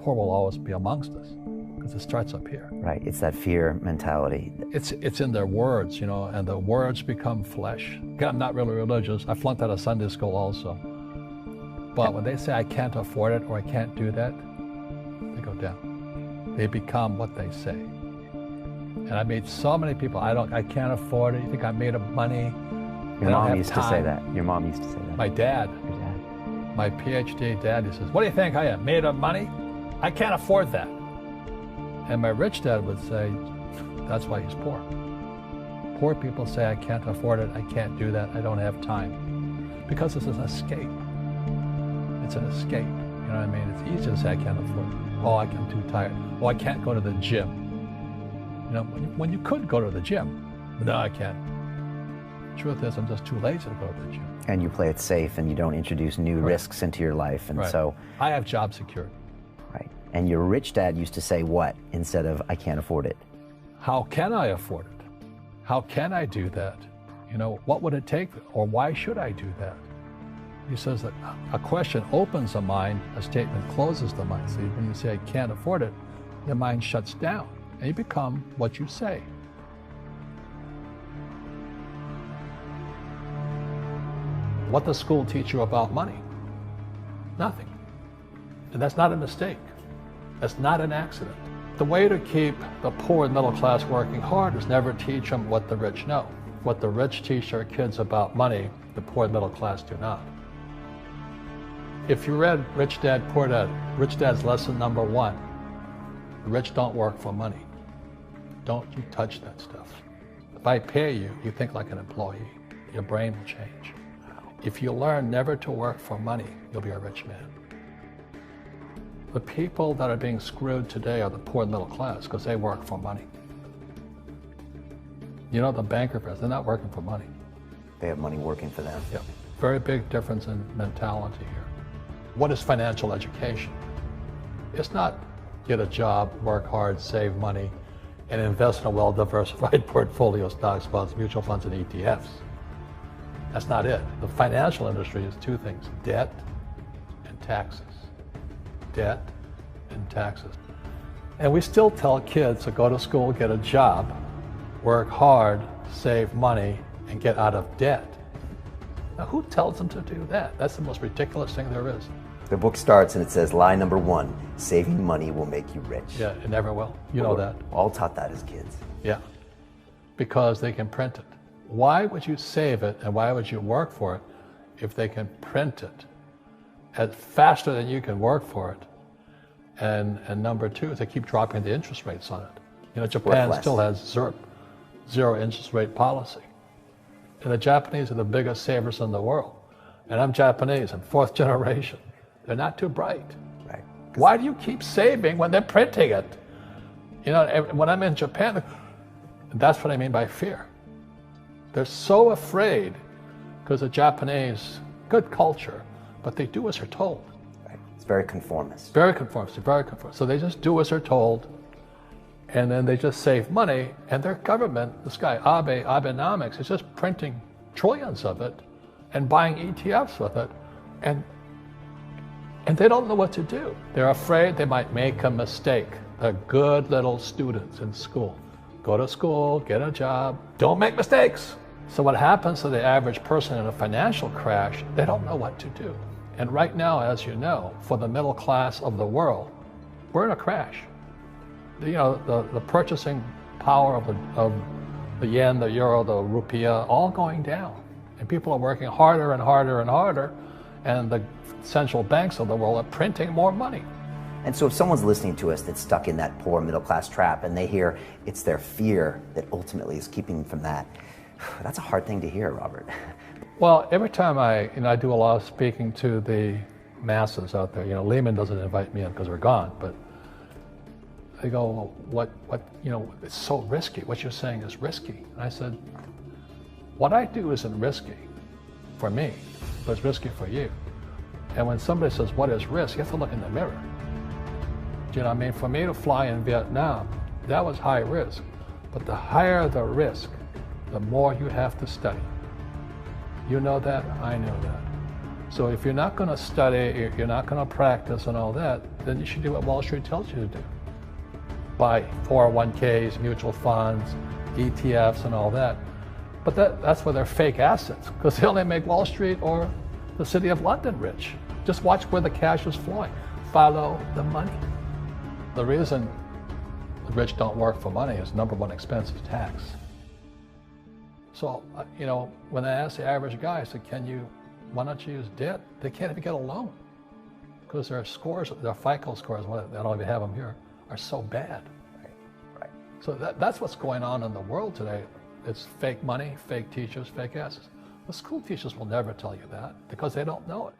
poor will always be amongst us, because it starts up here. Right, it's that fear mentality. It's in their words, you know, and the words become flesh. I'm not really religious. I flunked out of Sunday school also. But when they say I can't afford it or I can't do that, they go down. They become what they say. And I made so many people, I can't afford it. You think I'm made of money? Your mom used to say that. Your mom used to say that. My dad. Your dad. My PhD dad, he says, what do you think I am, made of money? I can't afford that. And my rich dad would say, that's why he's poor. Poor people say, I can't afford it, I can't do that, I don't have time. Because it's an escape. It's an escape, you know what I mean? It's easy to say, I can't afford it. Oh, I'm too tired. Oh, I can't go to the gym. You know, when you could go to the gym, but no, I can't. Truth is, I'm just too lazy to go to the gym. And you play it safe and you don't introduce new risks into your life. And so I have job security. Right. And your rich dad used to say what instead of I can't afford it? How can I afford it? How can I do that? You know, what would it take, or why should I do that? He says that a question opens the mind, a statement closes the mind. So when you say I can't afford it, your mind shuts down and you become what you say. What does school teach you about money? Nothing. And that's not a mistake. That's not an accident. The way to keep the poor and middle class working hard is never teach them what the rich know. What the rich teach their kids about money, the poor and middle class do not. If you read Rich Dad, Poor Dad, Rich Dad's lesson number 1, the rich don't work for money. Don't you touch that stuff. If I pay you, you think like an employee. Your brain will change. If you learn never to work for money, you'll be a rich man. The people that are being screwed today are the poor and middle class because they work for money. You know, the banker press, they're not working for money. They have money working for them. Yeah. Very big difference in mentality here. What is financial education? It's not get a job, work hard, save money, and invest in a well-diversified portfolio of stocks, bonds, mutual funds, and ETFs. That's not it. The financial industry is 2 things, debt and taxes. Debt and taxes. And we still tell kids to go to school, get a job, work hard, save money, and get out of debt. Now, who tells them to do that? That's the most ridiculous thing there is. The book starts and it says, lie number 1, saving money will make you rich. Yeah, it never will. You know that. All taught that as kids. Yeah, because they can print it. Why would you save it and why would you work for it if they can print it faster than you can work for it? And number 2 is they keep dropping the interest rates on it. You know, Japan still has zero interest rate policy. And the Japanese are the biggest savers in the world. And I'm Japanese, I'm 4th generation. They're not too bright. Right. Why do you keep saving when they're printing it? You know, when I'm in Japan, that's what I mean by fear. They're so afraid because the Japanese, good culture, but they do as they're told. Right. It's very conformist. Very conformist, very conformist. So they just do as they're told, and then they just save money, and their government, this guy Abenomics, is just printing trillions of it and buying ETFs with it, and they don't know what to do. They're afraid they might make a mistake. They're good little students in school. Go to school, get a job, don't make mistakes. So what happens to the average person in a financial crash, they don't know what to do. And right now, as you know, for the middle class of the world, we're in a crash. You know, the purchasing power of the yen, the euro, the rupiah, all going down. And people are working harder and harder and harder, and the central banks of the world are printing more money. And so if someone's listening to us that's stuck in that poor middle class trap and they hear it's their fear that ultimately is keeping them from that, that's a hard thing to hear, Robert. Well, every time I do a lot of speaking to the masses out there, you know, Lehman doesn't invite me in because we're gone, but they go, well, what, you know, it's so risky. What you're saying is risky. And I said, what I do isn't risky for me, but it's risky for you. And when somebody says, what is risk? You have to look in the mirror. Do you know what I mean? For me to fly in Vietnam, that was high risk. But the higher the risk, the more you have to study. You know that, I know that. So if you're not going to study, you're not going to practice and all that, then you should do what Wall Street tells you to do. Buy 401ks, mutual funds, ETFs and all that. But that's where they're fake assets, because they only make Wall Street or the City of London rich. Just watch where the cash is flowing. Follow the money. The reason the rich don't work for money is number one expense is tax. So, when I ask the average guy, I said, why don't you use debt? They can't even get a loan because their scores, their FICO scores, I don't even have them here, are so bad. Right. So that's what's going on in the world today. It's fake money, fake teachers, fake assets. The school teachers will never tell you that because they don't know it.